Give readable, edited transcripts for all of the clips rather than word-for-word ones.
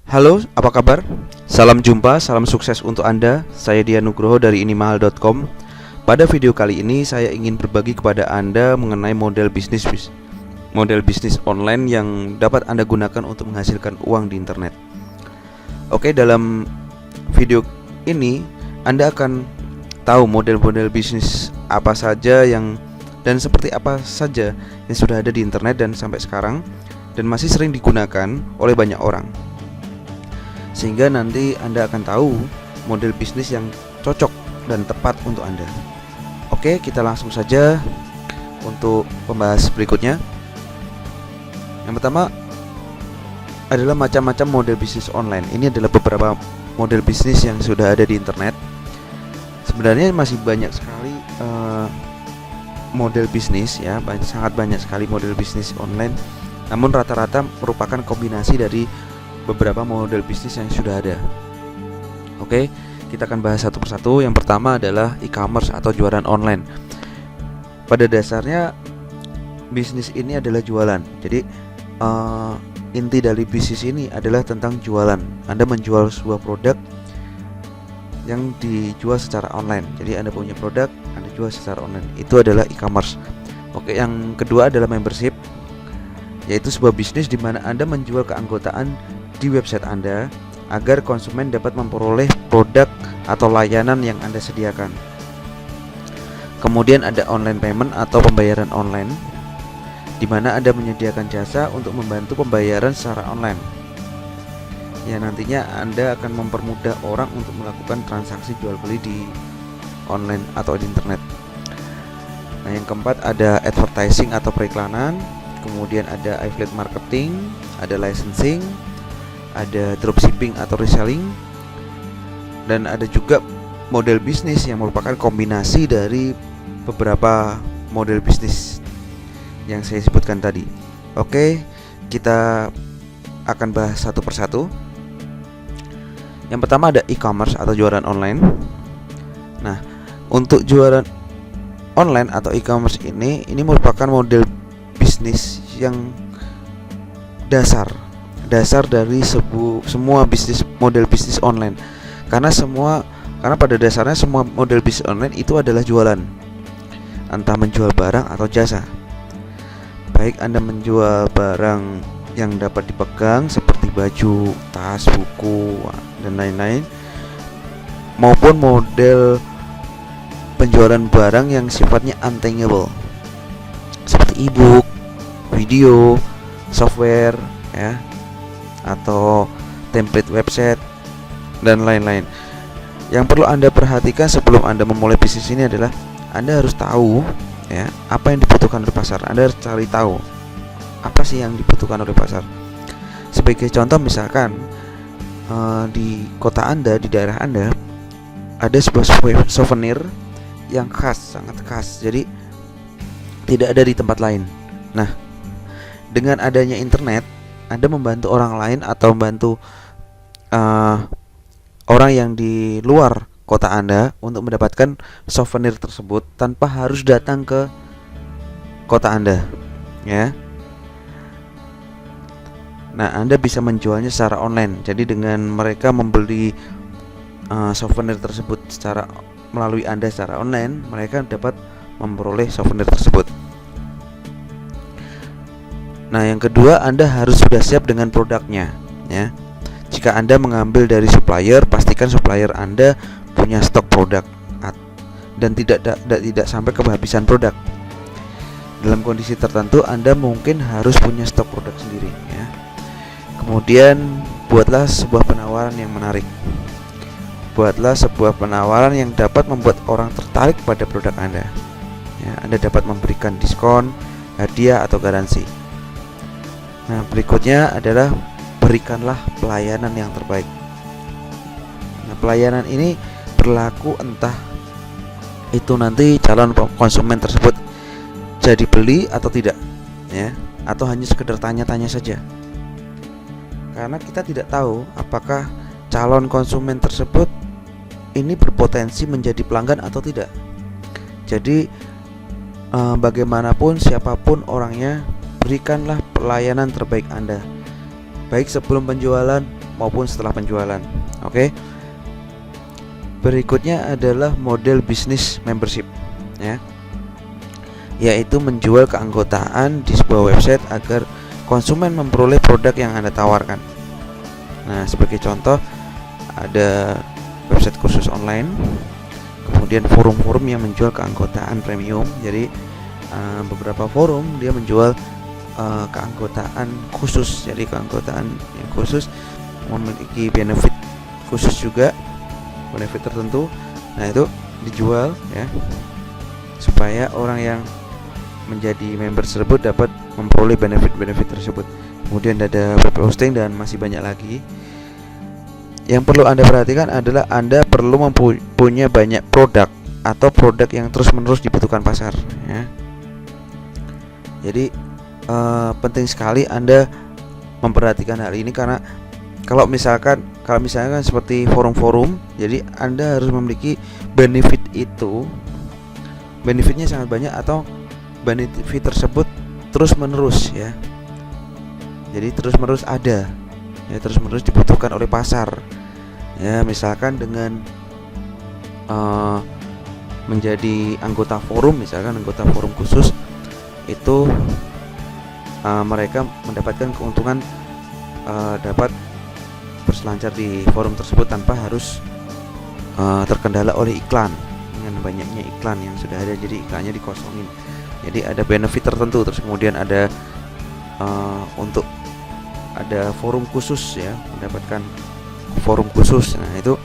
Halo, apa kabar? Salam jumpa, salam sukses untuk Anda. Saya Dian Nugroho dari inimahal.com. Pada video kali ini saya ingin berbagi kepada Anda mengenai model bisnis online yang dapat Anda gunakan untuk menghasilkan uang di internet. Oke, dalam video ini Anda akan tahu model-model bisnis apa saja dan seperti apa saja yang sudah ada di internet dan sampai sekarang dan masih sering digunakan oleh banyak orang. Sehingga nanti Anda akan tahu model bisnis yang cocok dan tepat untuk Anda. Oke, kita langsung saja untuk pembahas berikutnya. Yang pertama adalah macam-macam model bisnis online. Ini adalah beberapa model bisnis yang sudah ada di internet. Sebenarnya masih banyak sekali model bisnis ya, sangat banyak sekali model bisnis online. Namun rata-rata merupakan kombinasi dari beberapa model bisnis yang sudah ada. Oke, kita akan bahas satu persatu. Yang pertama adalah e-commerce atau jualan online. Pada dasarnya bisnis ini adalah jualan. Jadi inti dari bisnis ini adalah tentang jualan. Anda menjual sebuah produk yang dijual secara online. Jadi Anda punya produk, Anda jual secara online. Itu adalah e-commerce. Oke, yang kedua adalah membership, yaitu sebuah bisnis di mana Anda menjual keanggotaan di website Anda agar konsumen dapat memperoleh produk atau layanan yang Anda sediakan. Kemudian ada online payment atau pembayaran online, di mana Anda menyediakan jasa untuk membantu pembayaran secara online. Ya, nantinya Anda akan mempermudah orang untuk melakukan transaksi jual beli di online atau di internet. Nah, yang keempat ada advertising atau periklanan, kemudian ada affiliate marketing, ada licensing, ada dropshipping atau reselling, dan ada juga model bisnis yang merupakan kombinasi dari beberapa model bisnis yang saya sebutkan tadi. Oke, kita akan bahas satu persatu. Yang pertama ada e-commerce atau jualan online. Nah, untuk jualan online atau e-commerce ini merupakan model bisnis yang dasar dari semua model bisnis online. Karena pada dasarnya semua model bisnis online itu adalah jualan. Entah menjual barang atau jasa. Baik Anda menjual barang yang dapat dipegang seperti baju, tas, buku, dan lain-lain, maupun model penjualan barang yang sifatnya untangible seperti e-book, video, software ya, atau template website dan lain-lain. Yang perlu Anda perhatikan sebelum Anda memulai bisnis ini adalah Anda harus tahu ya apa yang dibutuhkan oleh pasar. Anda harus cari tahu apa sih yang dibutuhkan oleh pasar. Sebagai contoh misalkan di kota Anda, di daerah Anda ada sebuah souvenir yang khas, sangat khas. Jadi tidak ada di tempat lain. Nah, dengan adanya internet Anda membantu orang lain atau membantu orang yang di luar kota Anda untuk mendapatkan souvenir tersebut tanpa harus datang ke kota Anda, ya. Nah, Anda bisa menjualnya secara online. Jadi dengan mereka membeli souvenir tersebut melalui Anda secara online, mereka dapat memperoleh souvenir tersebut. Nah, yang kedua, Anda harus sudah siap dengan produknya ya. Jika Anda mengambil dari supplier, pastikan supplier Anda punya stok produk dan tidak sampai kehabisan produk. Dalam kondisi tertentu Anda mungkin harus punya stok produk sendiri ya. Kemudian buatlah sebuah penawaran yang menarik. Buatlah sebuah penawaran yang dapat membuat orang tertarik pada produk Anda ya. Anda dapat memberikan diskon, hadiah atau garansi. Nah, berikutnya adalah berikanlah pelayanan yang terbaik. Nah, pelayanan ini berlaku entah itu nanti calon konsumen tersebut jadi beli atau tidak ya, atau hanya sekedar tanya-tanya saja. Karena kita tidak tahu apakah calon konsumen tersebut ini berpotensi menjadi pelanggan atau tidak. Jadi bagaimanapun siapapun orangnya, berikanlah pelayanan terbaik Anda. Baik sebelum penjualan maupun setelah penjualan. Oke. Berikutnya adalah model bisnis membership ya, yaitu menjual keanggotaan di sebuah website agar konsumen memperoleh produk yang Anda tawarkan. Nah, sebagai contoh ada website kursus online, kemudian forum-forum yang menjual keanggotaan premium. Jadi beberapa forum dia menjual keanggotaan khusus. Jadi keanggotaan yang khusus memiliki benefit khusus juga, benefit tertentu. Nah, itu dijual ya, supaya orang yang menjadi member tersebut dapat memperoleh benefit-benefit tersebut. Kemudian ada web hosting dan masih banyak lagi. Yang perlu Anda perhatikan adalah Anda perlu mempunyai banyak produk atau produk yang terus-menerus dibutuhkan pasar ya. Jadi penting sekali Anda memperhatikan hal ini, karena kalau misalkan seperti forum-forum, jadi Anda harus memiliki benefit itu. Benefitnya sangat banyak atau benefit tersebut terus-menerus ya. Jadi terus-menerus ada ya, terus-menerus dibutuhkan oleh pasar. Ya, misalkan dengan menjadi anggota forum, misalkan anggota forum khusus, itu mereka mendapatkan keuntungan dapat berselancar di forum tersebut tanpa harus terkendala oleh iklan. Dengan banyaknya iklan yang sudah ada, jadi iklannya dikosongin. Jadi ada benefit tertentu. Terus kemudian ada untuk ada forum khusus ya, mendapatkan forum khusus. Nah, itu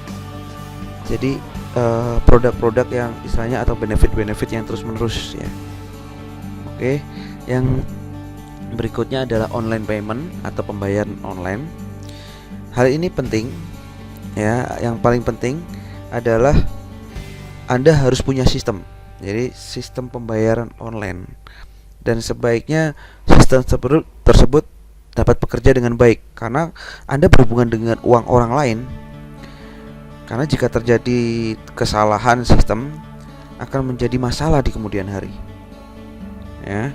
jadi produk-produk yang istilahnya atau benefit-benefit yang terus-menerus ya. Oke, yang berikutnya adalah online payment atau pembayaran online. Hal ini penting ya. Yang paling penting adalah Anda harus punya sistem. Jadi sistem pembayaran online, dan sebaiknya sistem tersebut dapat bekerja dengan baik, karena Anda berhubungan dengan uang orang lain. Karena jika terjadi kesalahan sistem akan menjadi masalah di kemudian hari ya.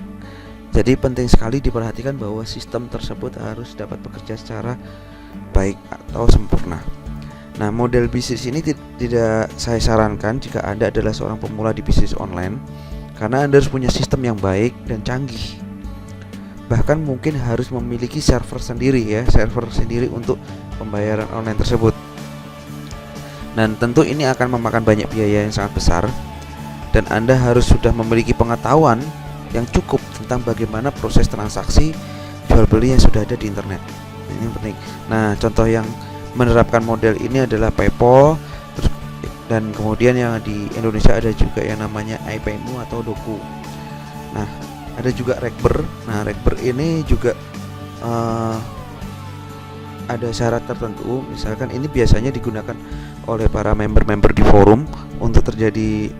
Jadi penting sekali diperhatikan bahwa sistem tersebut harus dapat bekerja secara baik atau sempurna. Nah, model bisnis ini tidak saya sarankan jika Anda adalah seorang pemula di bisnis online, karena Anda harus punya sistem yang baik dan canggih. Bahkan mungkin harus memiliki server sendiri ya, server sendiri untuk pembayaran online tersebut. Dan tentu ini akan memakan banyak biaya yang sangat besar, dan Anda harus sudah memiliki pengetahuan yang cukup tentang bagaimana proses transaksi jual beli yang sudah ada di internet. Ini penting. Nah, contoh yang menerapkan model ini adalah PayPal, dan kemudian yang di Indonesia ada juga yang namanya iPayMu atau Doku. Nah, ada juga Rekber. Nah, Rekber ini juga ada syarat tertentu. Misalkan ini biasanya digunakan oleh para member-member di forum untuk terjadi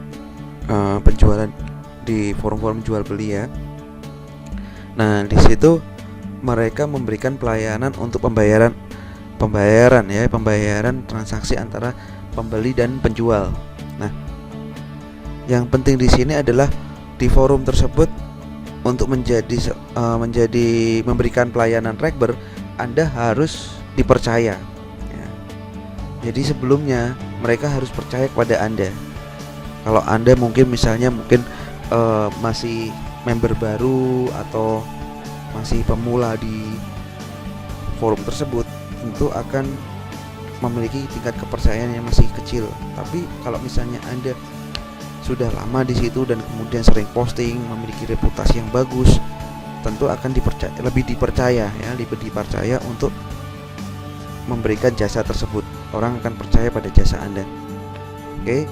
penjualan di forum-forum jual beli ya. Nah, di situ mereka memberikan pelayanan untuk pembayaran transaksi antara pembeli dan penjual. Nah, yang penting di sini adalah di forum tersebut untuk memberikan pelayanan Rekber, Anda harus dipercaya ya. Jadi sebelumnya mereka harus percaya kepada Anda. Kalau Anda mungkin masih member baru atau masih pemula di forum tersebut, tentu akan memiliki tingkat kepercayaan yang masih kecil. Tapi kalau misalnya Anda sudah lama di situ dan kemudian sering posting, memiliki reputasi yang bagus, tentu akan lebih dipercaya untuk memberikan jasa tersebut. Orang akan percaya pada jasa Anda. Oke.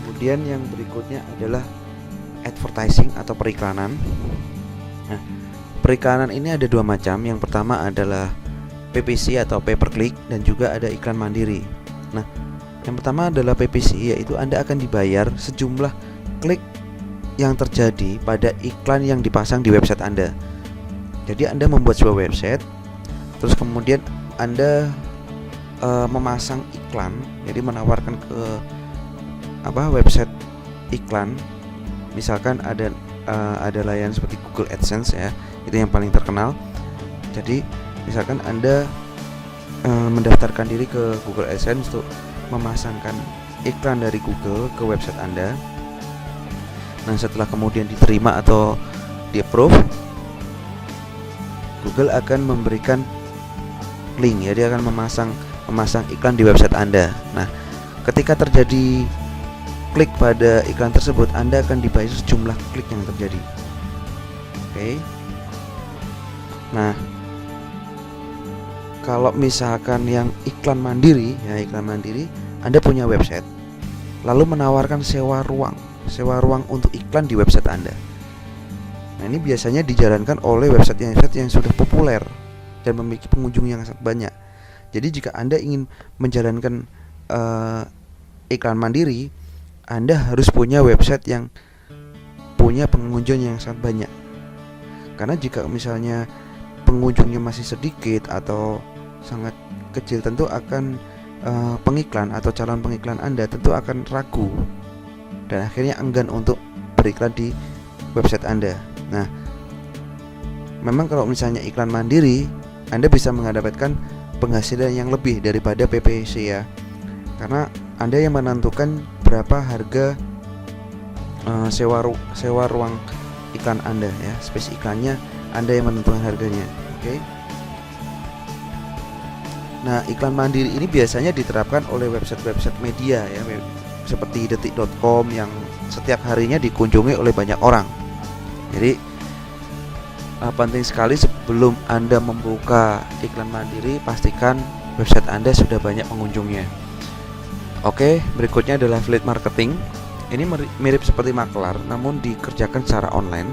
Kemudian yang berikutnya adalah advertising atau periklanan. Nah, periklanan ini ada dua macam. Yang pertama adalah PPC atau pay per click, dan juga ada iklan mandiri. Nah, yang pertama adalah PPC, yaitu Anda akan dibayar sejumlah klik yang terjadi pada iklan yang dipasang di website Anda. Jadi Anda membuat sebuah website, terus kemudian Anda memasang iklan, jadi menawarkan ke website iklan. Misalkan ada layanan seperti Google AdSense ya, itu yang paling terkenal. Jadi misalkan Anda mendaftarkan diri ke Google AdSense untuk memasangkan iklan dari Google ke website Anda. Nah, setelah kemudian diterima atau di-approve, Google akan memberikan link ya, dia akan memasang iklan di website Anda. Nah, ketika terjadi klik pada iklan tersebut, Anda akan dibayar sejumlah klik yang terjadi. Oke. Nah, kalau misalkan yang iklan mandiri, Anda punya website, lalu menawarkan sewa ruang untuk iklan di website Anda. Nah, ini biasanya dijalankan oleh website yang sudah populer dan memiliki pengunjung yang sangat banyak. Jadi jika Anda ingin menjalankan iklan mandiri, Anda harus punya website yang punya pengunjung yang sangat banyak. Karena jika misalnya pengunjungnya masih sedikit atau sangat kecil, tentu akan pengiklan atau calon pengiklan Anda tentu akan ragu dan akhirnya enggan untuk beriklan di website Anda. Nah, memang kalau misalnya iklan mandiri, Anda bisa mendapatkan penghasilan yang lebih daripada PPC ya, karena Anda yang menentukan berapa harga sewa ruang iklan Anda ya, space iklannya Anda yang menentukan harganya. Oke. Nah, iklan mandiri ini biasanya diterapkan oleh website media ya, seperti detik.com yang setiap harinya dikunjungi oleh banyak orang. Jadi penting sekali sebelum Anda membuka iklan mandiri, pastikan website Anda sudah banyak pengunjungnya. Oke, berikutnya adalah affiliate marketing. Ini mirip seperti maklar, namun dikerjakan secara online.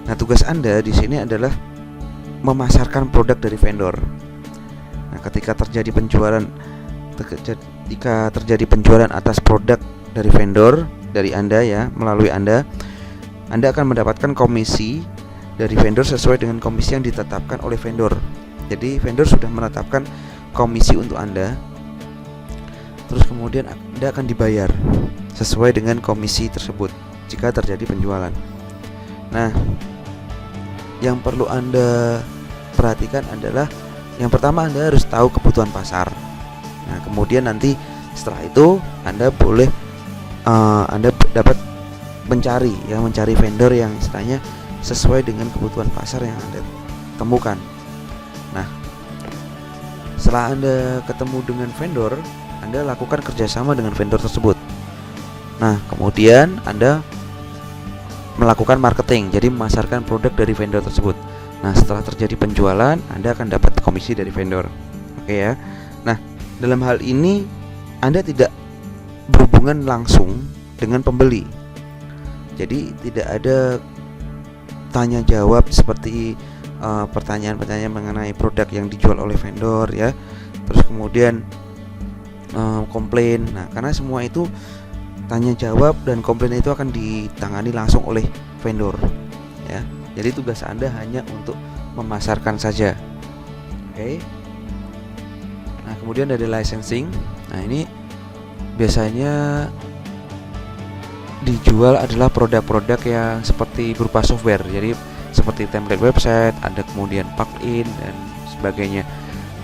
Nah, tugas Anda di sini adalah memasarkan produk dari vendor. Nah, ketika terjadi penjualan atas produk dari vendor dari Anda ya, melalui Anda akan mendapatkan komisi dari vendor sesuai dengan komisi yang ditetapkan oleh vendor. Jadi vendor sudah menetapkan komisi untuk Anda, terus kemudian Anda akan dibayar sesuai dengan komisi tersebut jika terjadi penjualan. Nah, yang perlu Anda perhatikan adalah yang pertama, Anda harus tahu kebutuhan pasar. Nah, kemudian nanti setelah itu Anda boleh Anda dapat mencari vendor yang istilahnya sesuai dengan kebutuhan pasar yang Anda temukan. Nah, setelah Anda ketemu dengan vendor, Anda lakukan kerjasama dengan vendor tersebut. Nah, kemudian Anda melakukan marketing, jadi memasarkan produk dari vendor tersebut. Nah, setelah terjadi penjualan, Anda akan dapat komisi dari vendor. Oke ya. Nah, dalam hal ini Anda tidak berhubungan langsung dengan pembeli. Jadi tidak ada tanya jawab seperti pertanyaan-pertanyaan mengenai produk yang dijual oleh vendor ya. Terus kemudian komplain. Nah, karena semua itu tanya jawab dan komplain itu akan ditangani langsung oleh vendor ya. Jadi tugas Anda hanya untuk memasarkan saja. Oke. Nah, kemudian dari licensing. Nah, ini biasanya dijual adalah produk-produk yang seperti berupa software. Jadi seperti template website, ada kemudian plugin dan sebagainya.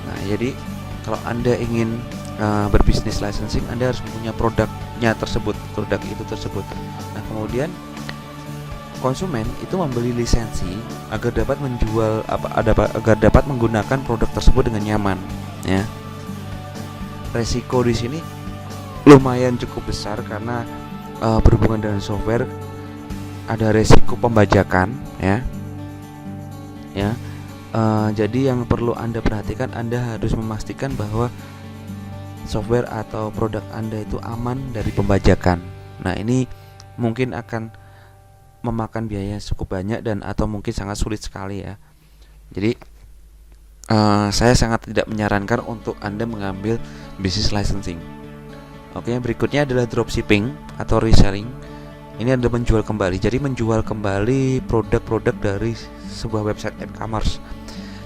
Nah, jadi kalau Anda ingin berbisnis licensing, Anda harus mempunyai produk itu tersebut. Nah, kemudian konsumen itu membeli lisensi agar dapat menjual agar dapat menggunakan produk tersebut dengan nyaman ya. Resiko di sini lumayan cukup besar karena berhubungan dengan software, ada resiko pembajakan ya. Jadi yang perlu Anda perhatikan, Anda harus memastikan bahwa software atau produk Anda itu aman dari pembajakan. Nah, ini mungkin akan memakan biaya cukup banyak dan atau mungkin sangat sulit sekali ya. Jadi saya sangat tidak menyarankan untuk Anda mengambil bisnis licensing. Oke, berikutnya adalah dropshipping atau reselling. Ini Anda menjual kembali. Jadi menjual kembali produk-produk dari sebuah website e-commerce.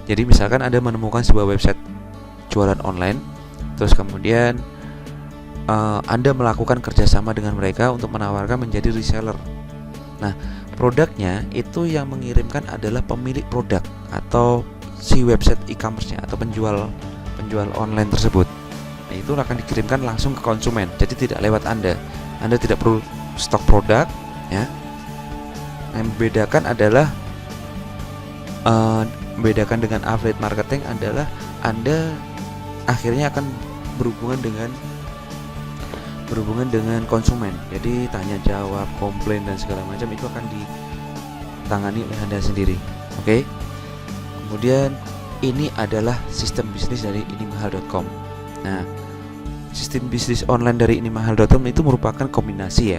Jadi misalkan Anda menemukan sebuah website jualan online, terus kemudian Anda melakukan kerjasama dengan mereka untuk menawarkan menjadi reseller. Nah, produknya itu yang mengirimkan adalah pemilik produk atau si website e-commerce-nya atau penjual penjual online tersebut. Nah, itu akan dikirimkan langsung ke konsumen, jadi tidak lewat Anda. Anda tidak perlu stok produk, ya. Yang membedakan adalah membedakan dengan affiliate marketing adalah Anda akhirnya akan berhubungan dengan konsumen. Jadi tanya jawab, komplain dan segala macam itu akan ditangani oleh Anda sendiri. Oke. Kemudian ini adalah sistem bisnis dari inimahal.com. Nah, sistem bisnis online dari inimahal.com itu merupakan kombinasi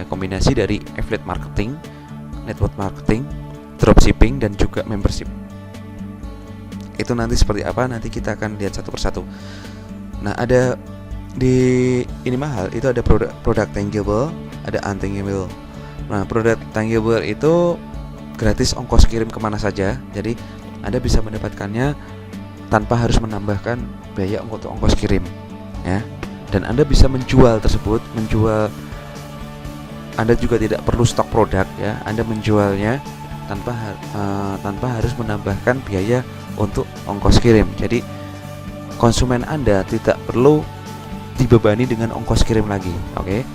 dari affiliate marketing, network marketing, dropshipping dan juga membership. Itu nanti seperti apa, nanti kita akan lihat satu persatu. Nah, ada di Inimahal itu ada produk tangible, ada untangible. Nah, produk tangible itu gratis ongkos kirim kemana saja. Jadi Anda bisa mendapatkannya tanpa harus menambahkan biaya untuk ongkos kirim, ya. Dan Anda bisa menjual tersebut, Anda juga tidak perlu stok produk, ya. Anda menjualnya tanpa harus menambahkan biaya untuk ongkos kirim. Jadi konsumen Anda tidak perlu dibebani dengan ongkos kirim lagi, oke?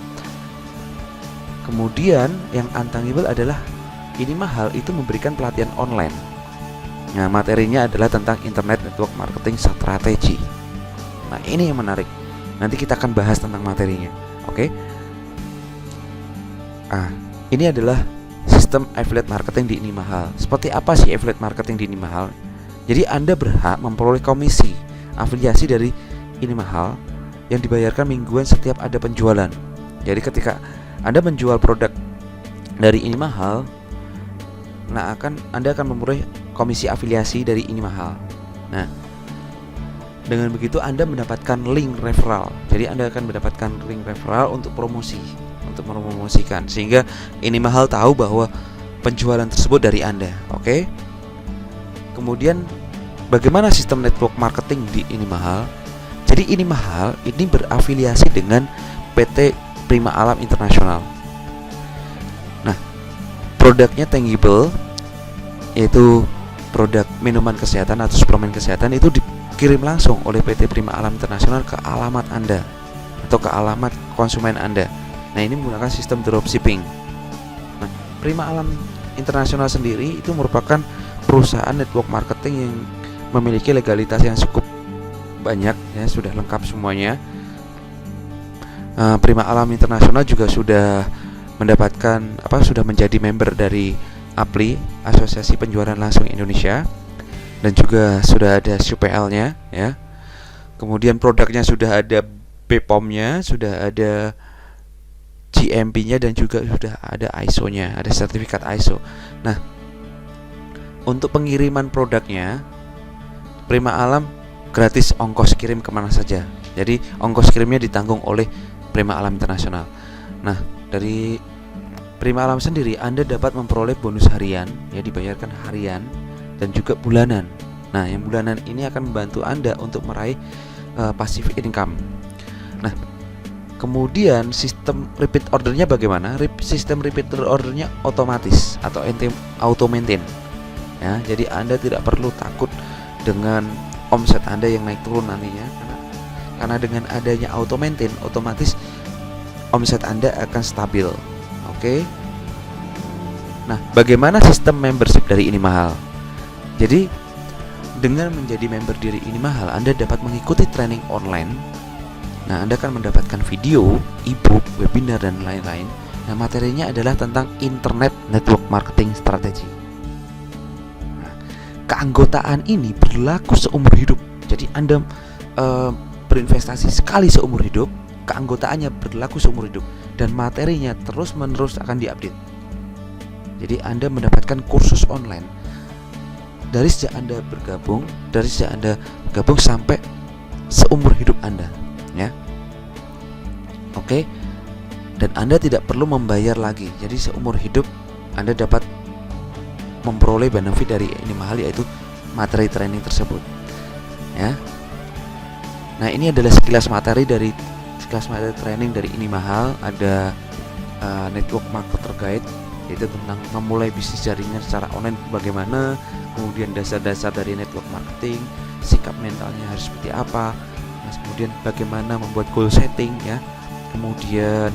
Kemudian yang untangible adalah Inimahal itu memberikan pelatihan online. Nah, materinya adalah tentang internet network marketing strategi. Nah, ini yang menarik. Nanti kita akan bahas tentang materinya, oke? Ini adalah sistem affiliate marketing di Inimahal. Seperti apa sih affiliate marketing di Inimahal? Jadi Anda berhak memperoleh komisi afiliasi dari Inimahal yang dibayarkan mingguan setiap ada penjualan. Jadi ketika Anda menjual produk dari Inimahal, Anda akan memperoleh komisi afiliasi dari Inimahal. Nah, dengan begitu Anda mendapatkan link referral. Jadi Anda akan mendapatkan link referral untuk mempromosikan, sehingga Inimahal tahu bahwa penjualan tersebut dari Anda, oke? Kemudian bagaimana sistem network marketing di Inimahal? Jadi Inimahal ini berafiliasi dengan PT Prima Alam Internasional. Nah, produknya tangible, yaitu produk minuman kesehatan atau suplemen kesehatan, itu dikirim langsung oleh PT Prima Alam Internasional ke alamat Anda atau ke alamat konsumen Anda. Nah, ini menggunakan sistem dropshipping. Nah, Prima Alam Internasional sendiri itu merupakan perusahaan network marketing yang memiliki legalitas yang cukup banyak, ya, sudah lengkap semuanya. Prima Alam Internasional juga sudah sudah menjadi member dari APLI, Asosiasi Penjualan Langsung Indonesia, dan juga sudah ada SUPL-nya, ya. Kemudian produknya sudah ada BPOM-nya, sudah ada GMP-nya, dan juga sudah ada ISO-nya, ada sertifikat ISO. Nah, untuk pengiriman produknya Prima Alam gratis ongkos kirim kemana saja. Jadi ongkos kirimnya ditanggung oleh Prima Alam Internasional. Nah, dari Prima Alam sendiri Anda dapat memperoleh bonus harian, ya, dibayarkan harian dan juga bulanan. Nah, yang bulanan ini akan membantu Anda untuk meraih passive income. Nah, kemudian sistem repeat ordernya bagaimana? Sistem repeat ordernya otomatis atau auto maintain, ya. Jadi Anda tidak perlu takut dengan omset Anda yang naik turun nantinya, karena dengan adanya auto maintain, otomatis omset Anda akan stabil. Oke. Nah, bagaimana sistem membership dari Inimahal? Jadi dengan menjadi member dari Inimahal, Anda dapat mengikuti training online. Nah, Anda akan mendapatkan video, e-book, webinar, dan lain-lain. Nah, materinya adalah tentang internet network marketing strategi. Nah, keanggotaan ini berlaku seumur hidup. Jadi Anda berinvestasi sekali seumur hidup, keanggotaannya berlaku seumur hidup, dan materinya terus-menerus akan diupdate. Jadi Anda mendapatkan kursus online dari sejak Anda bergabung sampai seumur hidup Anda, ya. Oke. Dan Anda tidak perlu membayar lagi. Jadi seumur hidup Anda dapat memperoleh benefit dari Inimahal, yaitu materi training tersebut, ya. Nah, ini adalah sekilas materi training dari Inimahal. Ada network marketer guide, yaitu tentang memulai bisnis jaringan secara online bagaimana, kemudian dasar-dasar dari network marketing, sikap mentalnya harus seperti apa, Nah, kemudian bagaimana membuat goal setting ya. Kemudian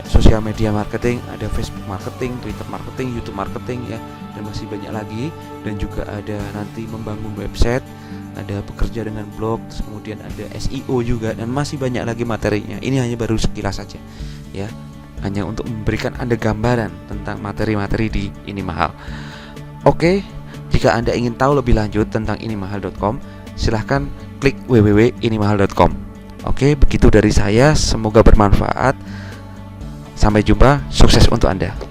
sosial media marketing, ada Facebook marketing, Twitter marketing, YouTube marketing ya, dan masih banyak lagi. Dan juga ada nanti membangun website, ada bekerja dengan blog, kemudian ada SEO juga, dan masih banyak lagi materinya. Ini hanya baru sekilas saja ya, hanya untuk memberikan Anda gambaran tentang materi-materi di Ini Mahal. Oke, jika Anda ingin tahu lebih lanjut tentang inimahal.com, silahkan klik www.inimahal.com. Oke, begitu dari saya, semoga bermanfaat. Sampai jumpa, sukses untuk Anda.